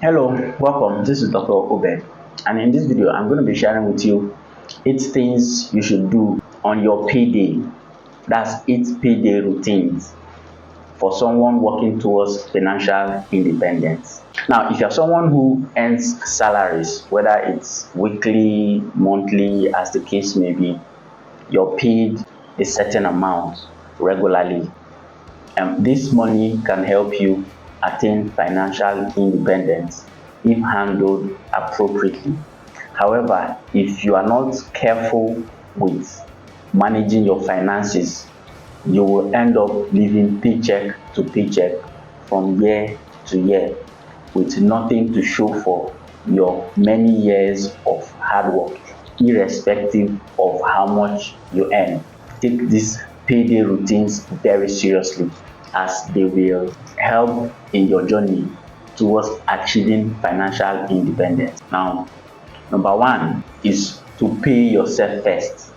Hello, welcome. This is Dr. Obed, and in this video, I'm going to be sharing with you 8 things you should do on your payday. That's 8 payday routines for someone working towards financial independence. Now, if you're someone who earns salaries, whether it's weekly, monthly, as the case may be, you're paid a certain amount regularly. This money can help you attain financial independence if handled appropriately. However, if you are not careful with managing your finances, you will end up living paycheck to paycheck from year to year with nothing to show for your many years of hard work, irrespective of how much you earn. Take these payday routines very seriously as they will help in your journey towards achieving financial independence. Now, number one is to pay yourself first.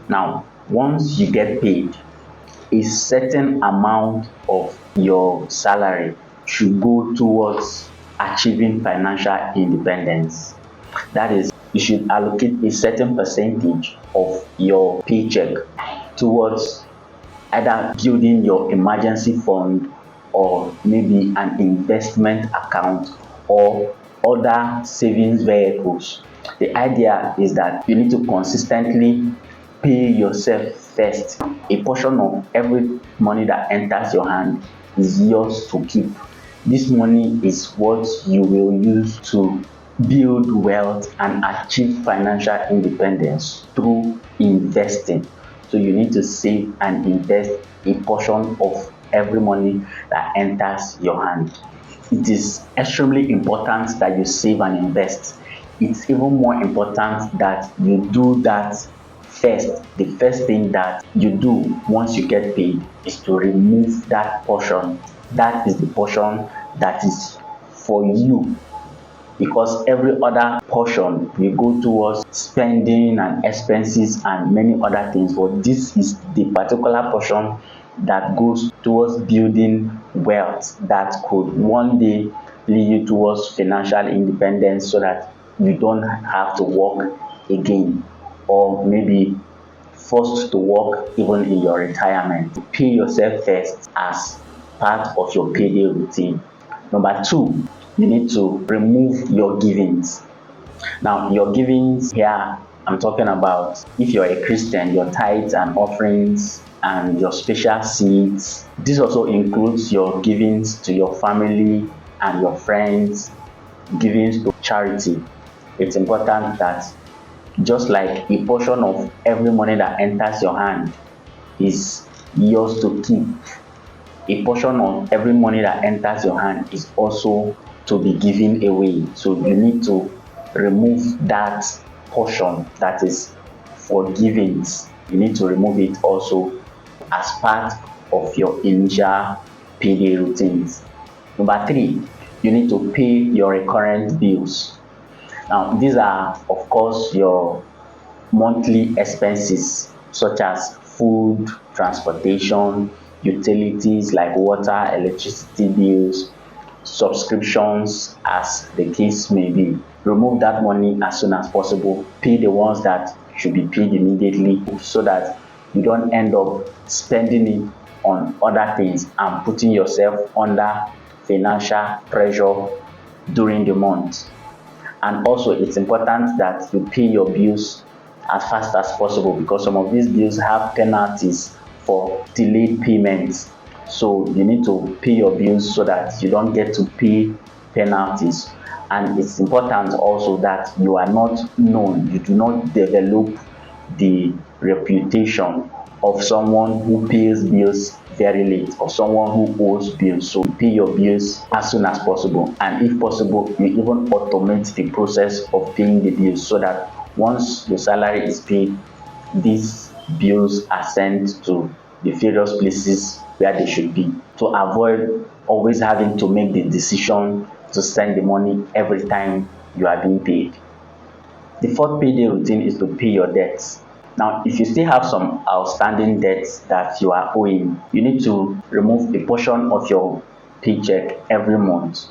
Now, once you get paid, a certain amount of your salary should go towards achieving financial independence. That is, you should allocate a certain percentage of your paycheck towards either building your emergency fund or maybe an investment account or other savings vehicles. The idea is that you need to consistently pay yourself first. A portion of every money that enters your hand is yours to keep. This money is what you will use to build wealth and achieve financial independence through investing. So you need to save and invest a portion of every money that enters your hand. It is extremely important that you save and invest. It's even more important that you do that first. The first thing that you do once you get paid is to remove that portion. That is the portion that is for you, because every other portion will go towards spending and expenses and many other things, but this is the particular portion that goes towards building wealth that could one day lead you towards financial independence so that you don't have to work again, or maybe forced to work even in your retirement. Pay yourself first as part of your payday routine. Number two, you need to remove your givings. Now, your givings here, I'm talking about if you're a Christian, your tithes and offerings and your special seeds. This also includes your givings to your family and your friends, givings to charity. It's important that just like a portion of every money that enters your hand is yours to keep, a portion of every money that enters your hand is also to be given away. So you need to remove that portion that is for givings. You need to remove it also as part of your initial payday routines. Number three, you need to pay your recurrent bills. Now, these are, of course, your monthly expenses such as food, transportation, utilities like water, electricity bills, subscriptions, as the case may be. Remove that money as soon as possible. Pay the ones that should be paid immediately so that you don't end up spending it on other things and putting yourself under financial pressure during the month. And also, it's important that you pay your bills as fast as possible, because some of these bills have penalties for delayed payments. So you need to pay your bills so that you don't get to pay penalties. And it's important also that you are not known, you do not develop the reputation of someone who pays bills very late or someone who owes bills. So pay your bills as soon as possible, and if possible you even automate the process of paying the bills so that once your salary is paid, these bills are sent to the various places where they should be, to avoid always having to make the decision to send the money every time you are being paid. The fourth payday routine is to pay your debts. Now, if you still have some outstanding debts that you are owing, you need to remove a portion of your paycheck every month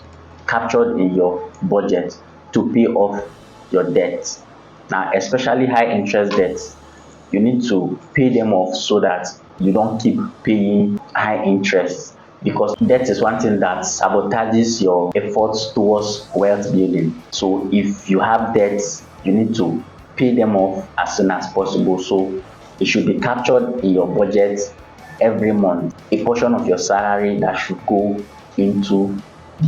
captured in your budget to pay off your debts. Now, especially high interest debts, you need to pay them off so that you don't keep paying high interest, because debt is one thing that sabotages your efforts towards wealth building. So if you have debts, you need to pay them off as soon as possible. So it should be captured in your budget every month, a portion of your salary that should go into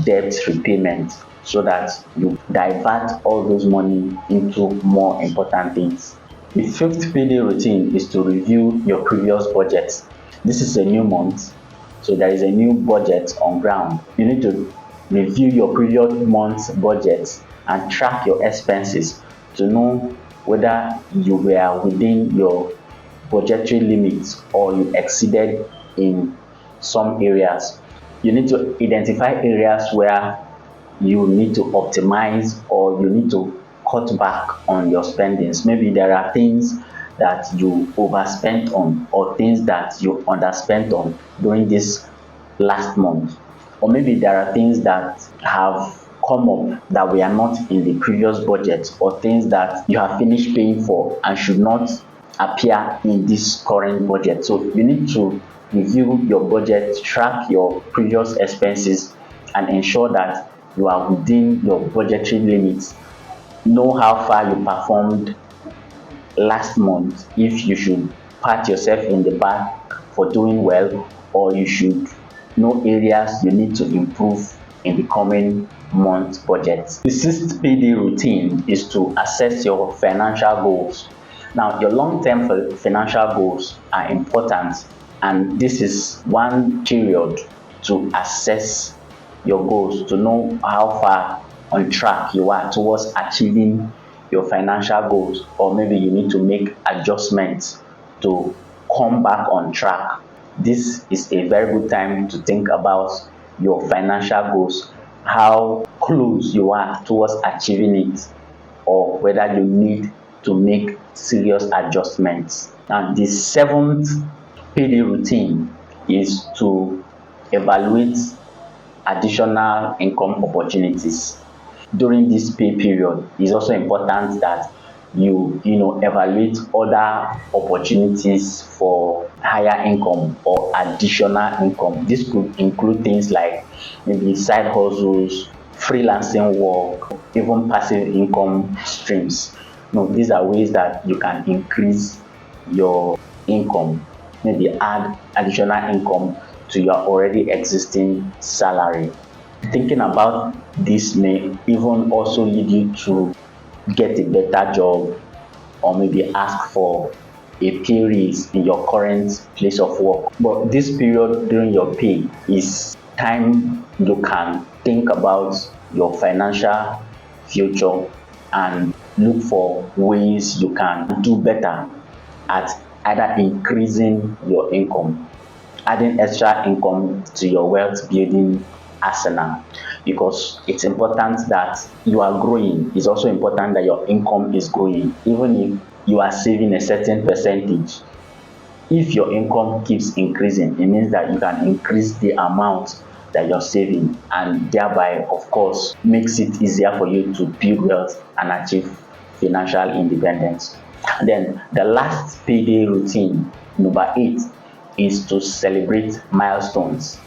debt repayment, so that you divert all those money into more important things. The fifth payday routine is to review your previous budget. This is a new month, so there is a new budget on ground. You need to review your previous month's budget and track your expenses to know whether you were within your budgetary limits or you exceeded in some areas. You need to identify areas where you need to optimize or you need to cut back on your spendings. Maybe there are things that you overspent on or things that you underspent on during this last month. Or maybe there are things that have come up that were not in the previous budget, or things that you have finished paying for and should not appear in this current budget. So you need to review your budget, track your previous expenses, and ensure that you are within your budgetary limits. Know how far you performed last month, if you should pat yourself in the back for doing well, or you should know areas you need to improve in the coming month budget. The sixth payday routine is to assess your financial goals. Now, your long-term financial goals are important, and this is one period to assess your goals, to know how far on track you are towards achieving your financial goals, or maybe you need to make adjustments to come back on track. This is a very good time to think about your financial goals, how close you are towards achieving it, or whether you need to make serious adjustments. And the seventh payday routine is to evaluate additional income opportunities. During this pay period, it's also important that you evaluate other opportunities for higher income or additional income. This could include things like maybe side hustles, freelancing work, even passive income streams. These are ways that you can increase your income, maybe add additional income to your already existing salary. Thinking about this may even also lead you to get a better job, or maybe ask for a pay raise in your current place of work. But this period during your pay is time you can think about your financial future and look for ways you can do better at either increasing your income, adding extra income to your wealth building arsenal, because it's important that you are growing. It's also important that your income is growing. Even if you are saving a certain percentage, if your income keeps increasing, it means that you can increase the amount that you're saving, and thereby, of course, makes it easier for you to build wealth and achieve financial independence. Then the last payday routine, number 8, is to celebrate milestones.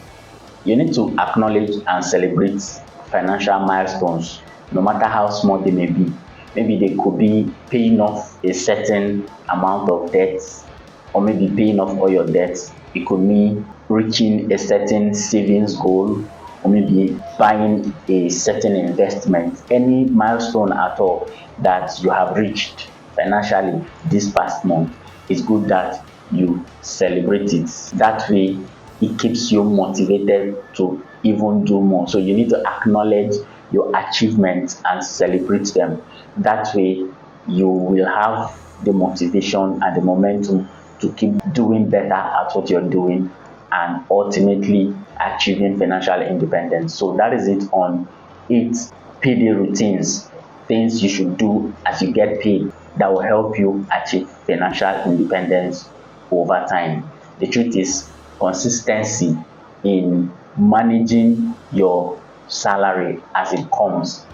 You need to acknowledge and celebrate financial milestones, no matter how small they may be. Maybe they could be paying off a certain amount of debts, or maybe paying off all your debts. It could mean reaching a certain savings goal, or maybe buying a certain investment. Any milestone at all that you have reached financially this past month, it's good that you celebrate it. That way, it keeps you motivated to even do more. So you need to acknowledge your achievements and celebrate them. That way, you will have the motivation and the momentum to keep doing better at what you're doing, and ultimately achieving financial independence. So that is it on 8 payday routines, things you should do as you get paid that will help you achieve financial independence over time. The truth is, consistency in managing your salary as it comes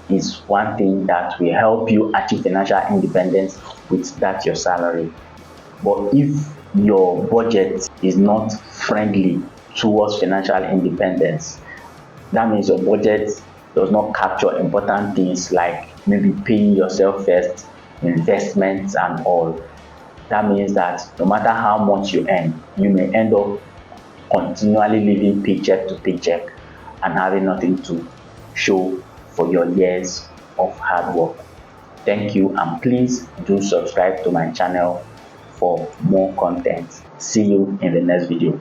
is one thing that will help you achieve financial independence with that your salary. But if your budget is not friendly towards financial independence, that means your budget does not capture important things like maybe paying yourself first, investments and all. That means that no matter how much you earn, you may end up continually living paycheck to paycheck and having nothing to show for your years of hard work. Thank you, and please do subscribe to my channel for more content. See you in the next video.